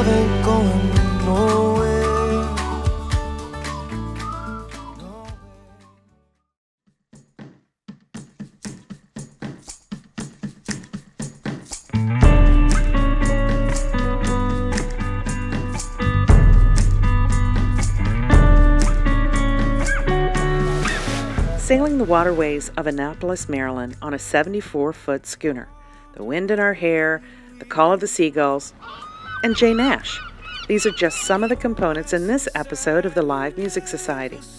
love ain't going nowhere. Sailing the waterways of Annapolis, Maryland on a 74-foot schooner, the wind in our hair, the call of the seagulls, and Jay Nash. These are just some of the components in this episode of the Live Music Society. Aboard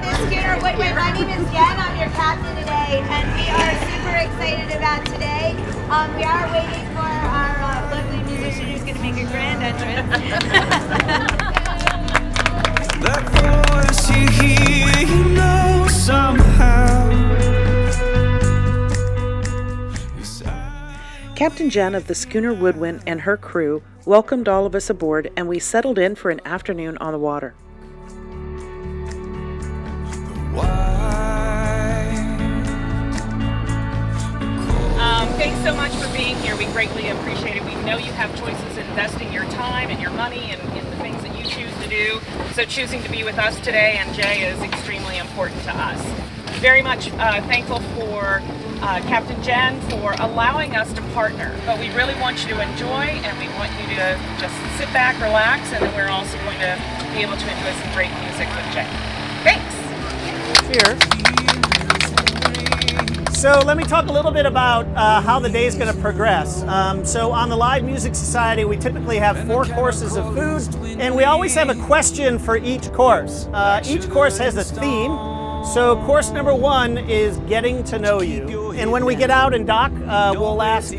this Schooner Woodwind. My name is Jenn. I'm your captain today, and we are super excited about today. We are waiting for our lovely musician who's going to make a grand entrance. That voice you hear, you know somehow. Captain Jenn of the Schooner Woodwind and her crew welcomed all of us aboard, and we settled in for an afternoon on the water. Thanks so much for being here. We greatly appreciate it. We know you have choices in investing your time and your money in the things that you choose to do. So choosing to be with us today and Jay is extremely important to us. Very much thankful for Captain Jenn for allowing us to partner. But we really want you to enjoy, and we want you to just sit back, relax, and then we're also going to be able to enjoy some great music with Jay. Thanks. Cheers. So let me talk a little bit about how the day is going to progress. So on the Live Music Society, we typically have 4 courses of food, and we always have a question for each course. Each course has a theme. So course number 1 is getting to know you. And when we get out and dock, we'll ask,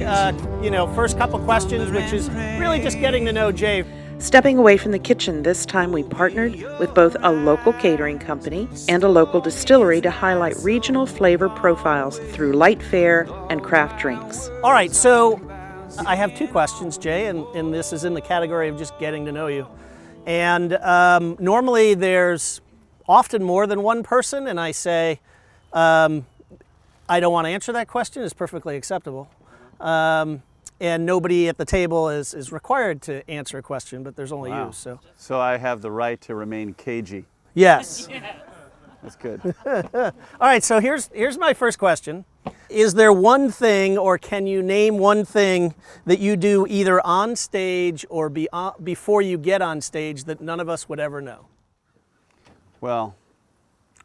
first couple questions, which is really just getting to know Jay. Stepping away from the kitchen, this time we partnered with both a local catering company and a local distillery to highlight regional flavor profiles through light fare and craft drinks. All right, so I have 2 questions, Jay, and this is in the category of just getting to know you. And normally there's often more than one person, and I say, I don't want to answer that question. It's perfectly acceptable. And nobody at the table is required to answer a question, but there's only you. So I have the right to remain cagey. Yes. That's good. All right, so here's my first question. Is there one thing, or can you name one thing that you do either on stage or before you get on stage that none of us would ever know? Well,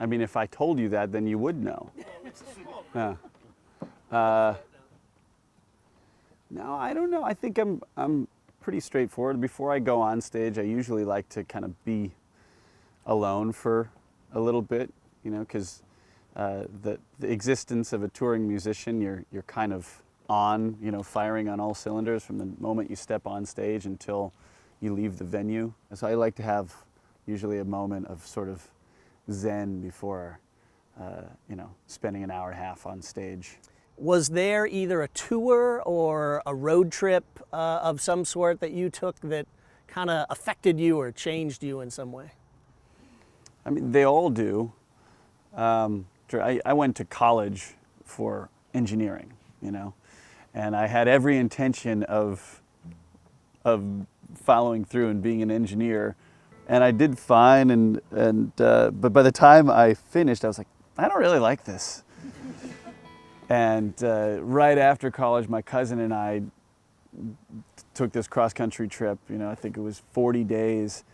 I mean, if I told you that, then you would know. No, I don't know. I think I'm pretty straightforward. Before I go on stage, I usually like to kind of be alone for a little bit, because the existence of a touring musician, you're kind of on, firing on all cylinders from the moment you step on stage until you leave the venue. And so I like to have usually a moment of sort of zen before, spending an hour and a half on stage. Was there either a tour or a road trip of some sort that you took that kind of affected you or changed you in some way? I mean, they all do. I went to college for engineering, and I had every intention of following through and being an engineer, and I did fine. But by the time I finished, I was like, I don't really like this. And right after college, my cousin and I took this cross-country trip. I think it was 40 days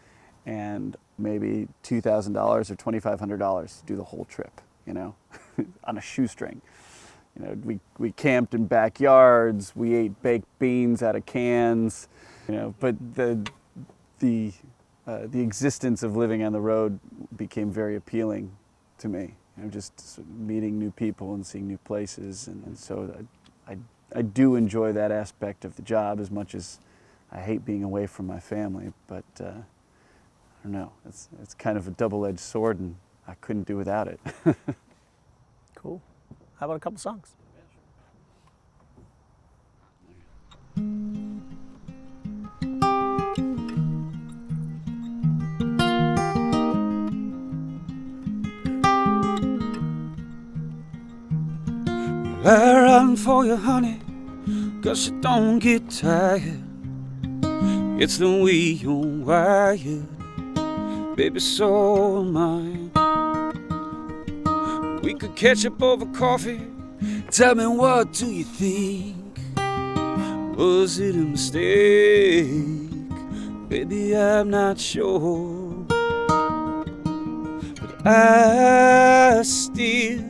and maybe $2,000 or $2,500 to do the whole trip, on a shoestring. We camped in backyards. We ate baked beans out of cans. But the existence of living on the road became very appealing to me. Just meeting new people and seeing new places, and so I do enjoy that aspect of the job as much as I hate being away from my family. But I don't know, it's kind of a double-edged sword, and I couldn't do without it. Cool. How about a couple songs? I run for you, honey, 'cause you don't get tired. It's the way you're wired, baby, so am I. We could catch up over coffee. Tell me, what do you think? Was it a mistake? Baby, I'm not sure, but I still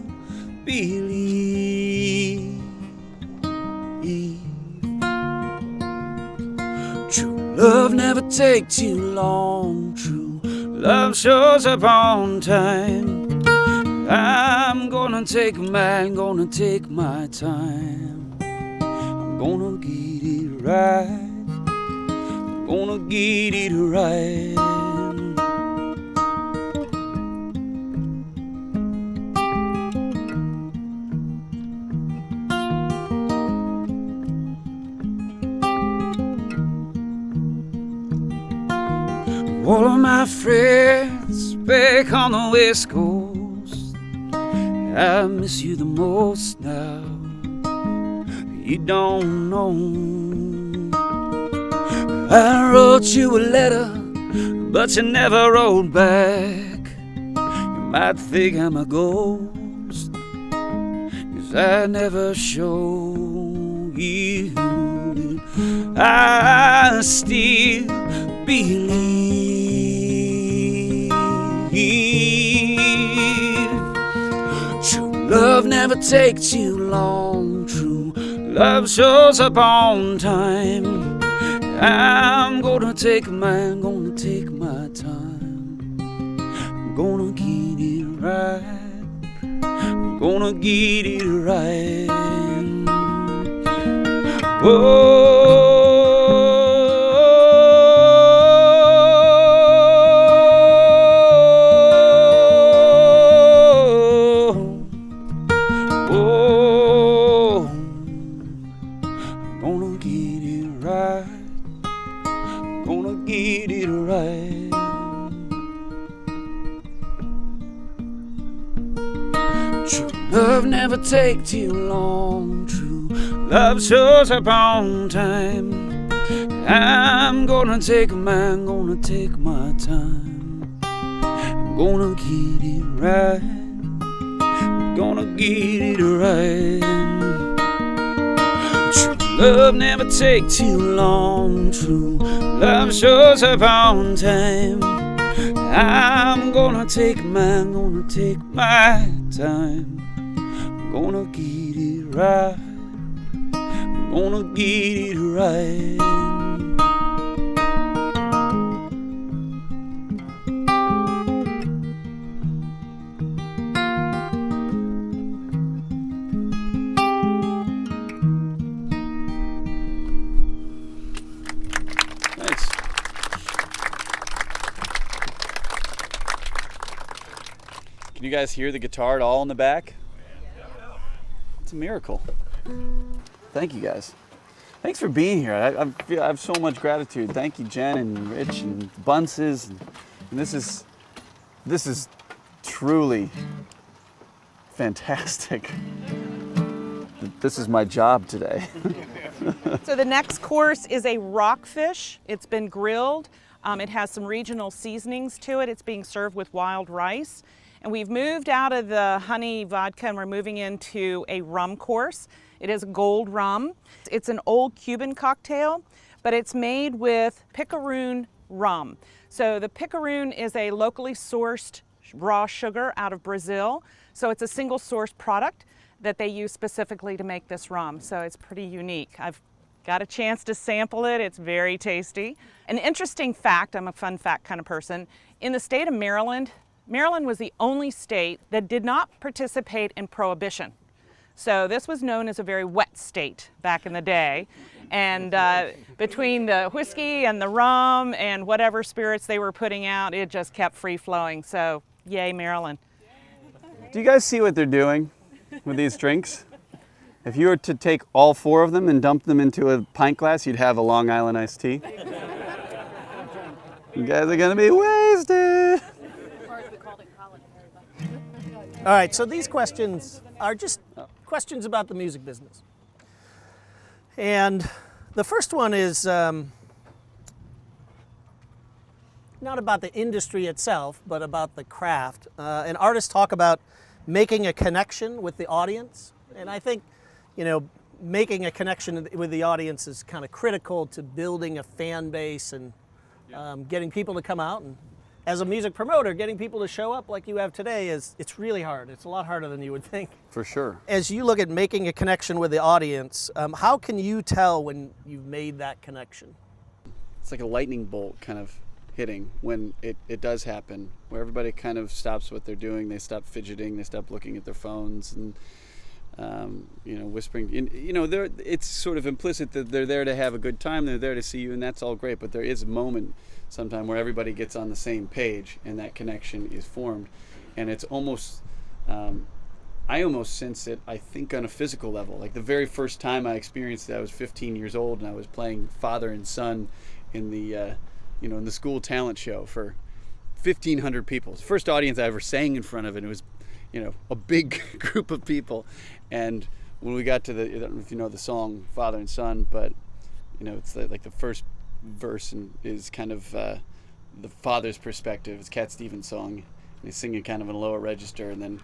believe. True love never takes too long. True love shows up on time. I'm gonna take my time. I'm gonna get it right. I'm gonna get it right. All of my friends back on the West Coast, I miss you the most now. You don't know. I wrote you a letter, but you never wrote back. You might think I'm a ghost, 'cause I never show you. I still believe. True love never takes too long. True love shows up on time. I'm gonna take my time. I'm gonna get it right. I'm gonna get it right. Oh. Love never take too long. True love shows up on time. I'm gonna take my time. I'm gonna get it right. I'm gonna get it right. True love never take too long. True love shows up on time. I'm gonna take my time. I'm gonna get it right. I'm gonna get it right. Thanks. Can you guys hear the guitar at all in the back? It's a miracle. Thank you guys. Thanks for being here. I have so much gratitude. Thank you, Jenn and Rich and Bunces. And this is truly fantastic. This is my job today. So the next course is a rockfish. It's been grilled. It has some regional seasonings to it. It's being served with wild rice. And we've moved out of the honey vodka and we're moving into a rum course. It is gold rum. It's an old Cuban cocktail, but it's made with Picaroon Rum. So the Picaroon is a locally sourced raw sugar out of Brazil. So it's a single source product that they use specifically to make this rum. So it's pretty unique. I've got a chance to sample it. It's very tasty. An interesting fact, I'm a fun fact kind of person, in the state of Maryland, Maryland was the only state that did not participate in Prohibition. So this was known as a very wet state back in the day. And between the whiskey and the rum and whatever spirits they were putting out, it just kept free flowing. So yay, Maryland. Do you guys see what they're doing with these drinks? If you were to take all 4 of them and dump them into a pint glass, you'd have a Long Island iced tea. You guys are gonna be wasted. All right, so these questions are just questions about the music business. And the first one is not about the industry itself, but about the craft. And artists talk about making a connection with the audience. And I think, you know, making a connection with the audience is kind of critical to building a fan base and getting people to come out. And as a music promoter, getting people to show up like you have today it's really hard. It's a lot harder than you would think. For sure. As you look at making a connection with the audience, how can you tell when you've made that connection? It's like a lightning bolt kind of hitting when it does happen, where everybody kind of stops what they're doing. They stop fidgeting, they stop looking at their phones and you know, whispering. You know, it's sort of implicit that they're there to have a good time, they're there to see you, and that's all great, but there is a moment sometime where everybody gets on the same page and that connection is formed. And it's almost, I almost sense it, I think, on a physical level. Like the very first time I experienced it, I was 15 years old and I was playing father and son in the, you know, in the school talent show for 1,500 people. It's the first audience I ever sang in front of, and it was, you know, a big group of people. And when we got to the, I don't know if you know the song Father and Son, but, you know, it's like the first verse is kind of the father's perspective. It's Cat Stevens' song, and he's singing kind of in a lower register, and then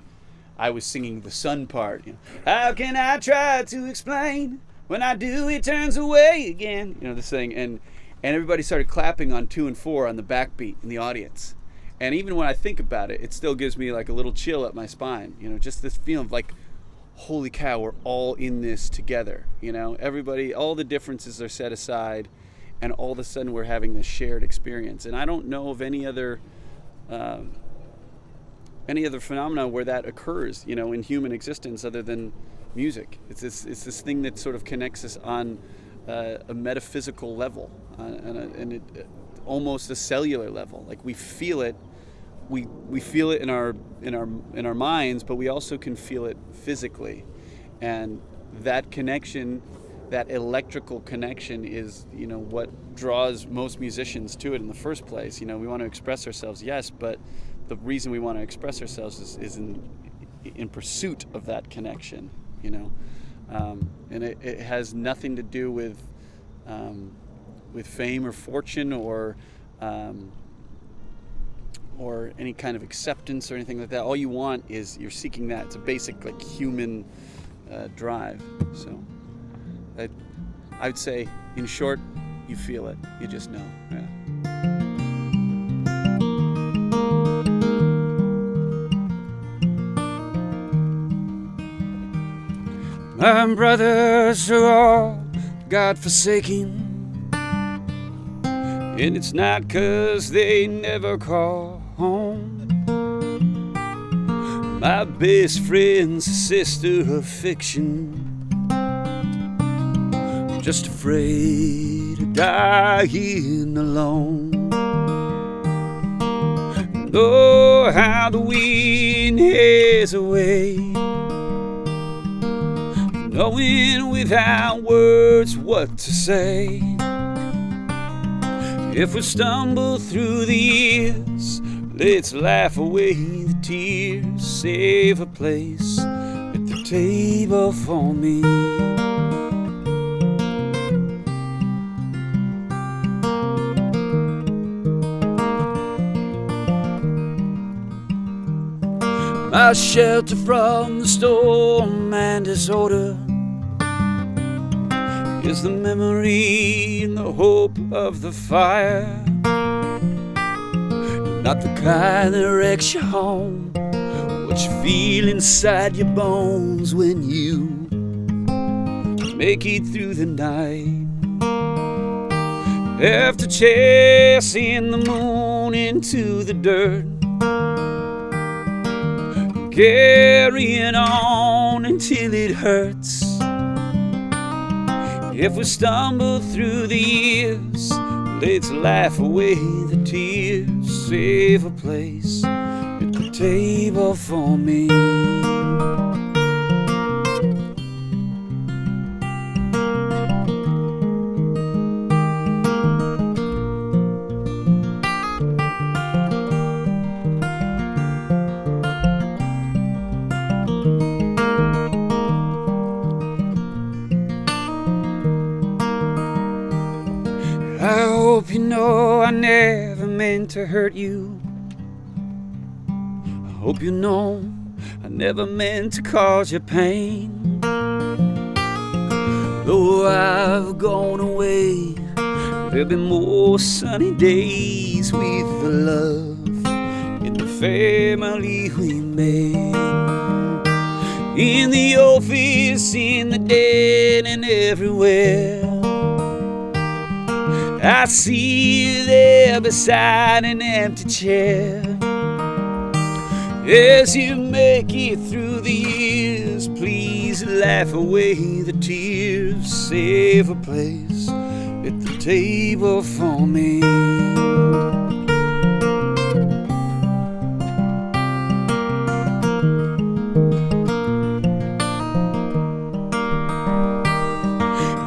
I was singing the son part. You know, how can I try to explain when I do he turns away again? You know, this thing, and everybody started clapping on 2 and 4 on the backbeat in the audience. And even when I think about it, it still gives me like a little chill up my spine. You know, just this feeling of like, holy cow, we're all in this together. You know, everybody, all the differences are set aside, and all of a sudden we're having this shared experience. And I don't know of any other phenomena where that occurs, you know, in human existence other than music. It's this thing that sort of connects us on a metaphysical level, and almost a cellular level. Like we feel it. We feel it in our minds, but we also can feel it physically, and that connection, that electrical connection, is, you know, what draws most musicians to it in the first place. You know, we want to express ourselves, yes, but the reason we want to express ourselves is in pursuit of that connection. You know, and it has nothing to do with fame or fortune or any kind of acceptance or anything like that. All you want is, you're seeking that. It's a basic, like, human drive. So I would say, in short, you feel it. You just know. Yeah. My brothers are all God-forsaken, and it's not 'cause they never call home. My best friend's a sister of fiction, just afraid of dying alone. And oh, how the wind has a way knowing without words what to say. If we stumble through the years, let's laugh away the tears. Save a place at the table for me. My shelter from the storm and disorder is the memory and the hope of the fire. Not the kind that wrecks you home, what you feel inside your bones when you make it through the night. After chasing the moon into the dirt, carrying on until it hurts. If we stumble through the years, let's laugh away the tears. Save a place at the table for me. know I never meant to hurt you. I hope you know I never meant to cause you pain. Though I've gone away, there'll be more sunny days with the love in the family we made. In the office, in the den, and everywhere, I see you there beside an empty chair. As you make it through the years, please laugh away the tears. Save a place at the table for me.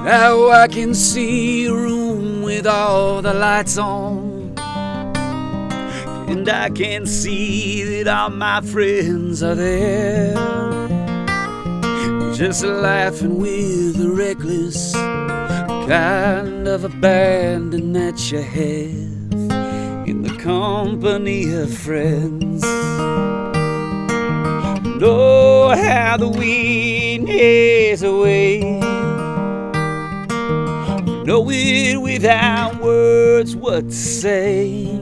Now I can see a room with all the lights on, and I can see that all my friends are there, just laughing with the reckless kind of abandon that you have in the company of friends. Know how the wind has a way, know it without words what to say.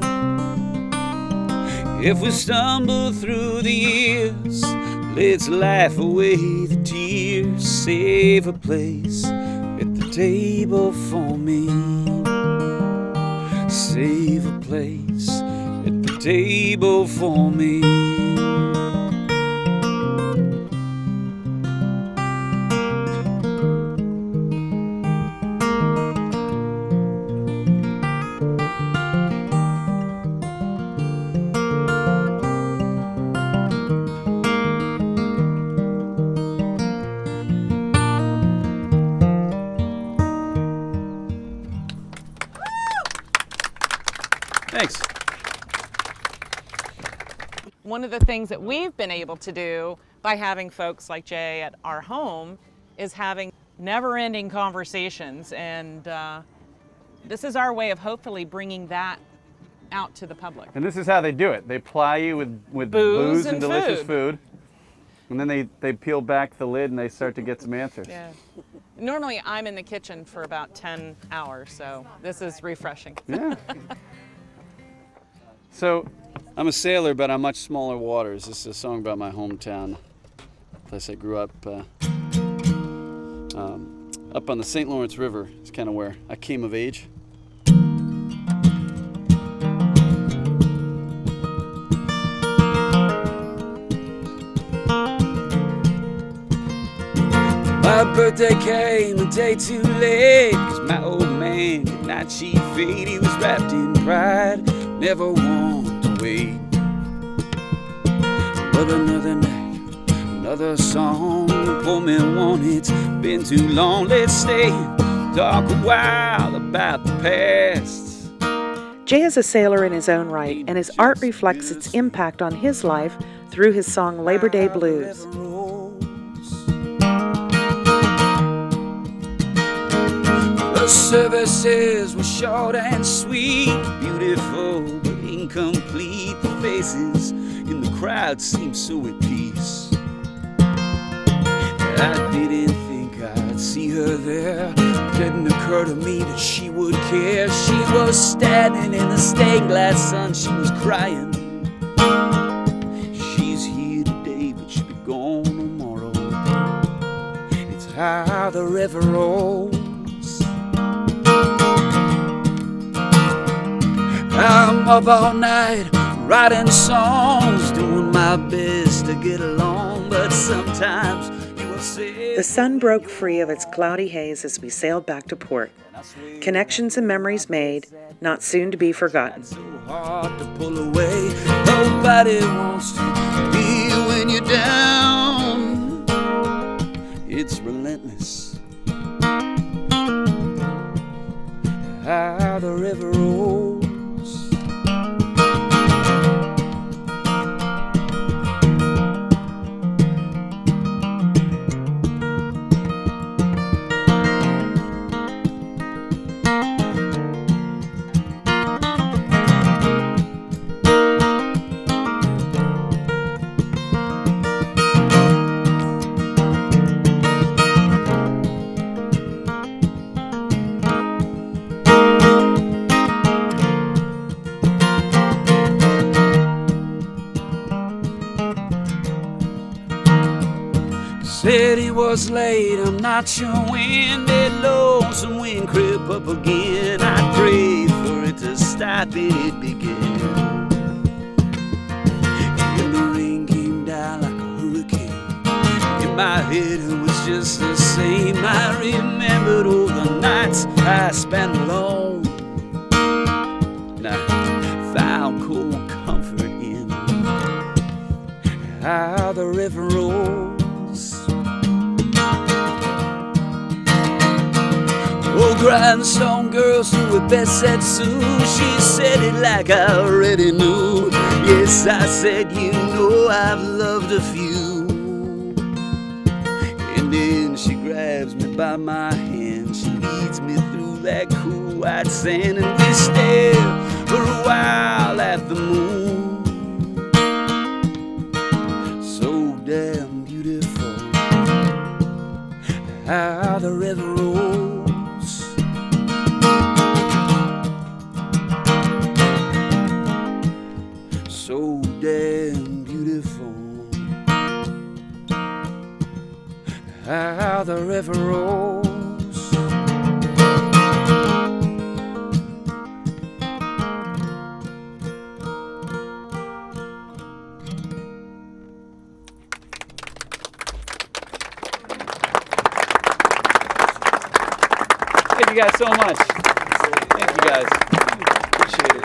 If we stumble through the years, let's laugh away the tears. Save a place at the table for me. Save a place at the table for me. Thanks. One of the things that we've been able to do by having folks like Jay at our home is having never-ending conversations, and this is our way of hopefully bringing that out to the public. And this is how they do it. They ply you with booze and delicious food. And then they peel back the lid and they start to get some answers. Yeah. Normally I'm in the kitchen for about 10 hours, so this is refreshing. Yeah. So, I'm a sailor, but on much smaller waters. This is a song about my hometown, place I grew up. Up on the St. Lawrence River is kind of where I came of age. My birthday came a day too late, 'cause my old man could not cheat fate. He was wrapped in pride, never wanted to wait. But another night, another song, pour me one, it's been too long. Let's stay and talk a while about the past. Jay is a sailor in his own right, and his art reflects its impact on his life through his song Labor Day Blues. The services were short and sweet, beautiful but incomplete. The faces in the crowd seemed so at peace. I didn't think I'd see her there. Didn't occur to me that she would care. She was standing in the stained glass sun. She was crying. She's here today, but she'll be gone tomorrow. It's how the river rolls. I'm up all night writing songs, doing my best to get along, but sometimes you will say. The sun broke free of its cloudy haze as we sailed back to port. Connections and memories made, not soon to be forgotten. So hard to pull away. Nobody wants to be when you're down. It's relentless. How the river rolls. Said he was late, I'm not sure when. That lonesome wind crept up again. I prayed for it to stop and it began. And the rain came down like a hurricane. In my head it was just the same. I remembered all the nights I spent alone, and I found cold comfort in how the river rolls. Oh, grindstone girls do it best said Sue. She said it like I already knew. Yes, I said, you know I've loved a few. And then she grabs me by my hand. She leads me through that cool white sand, and we stare for a while at the moon. So damn beautiful how the river rolls. So damn beautiful how the river rolls. Thank you guys so much. Thank you guys. Appreciate it.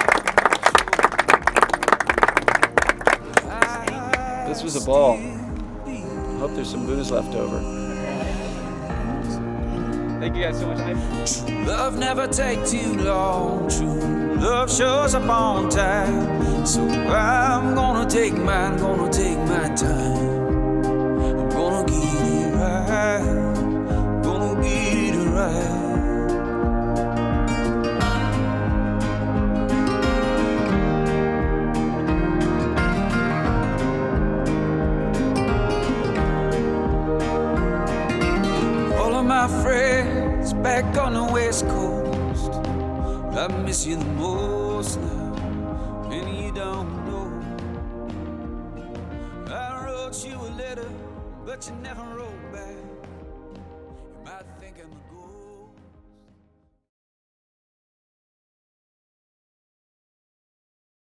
This was a ball. I hope there's some booze left over. Thank you guys so much. Love never takes too long. True love shows up on time. So I'm gonna take my time. I'm gonna get it right. Gonna get it right. My friends back on the West Coast, I miss you the most now, and you don't know. I wrote you a letter, but you never wrote back.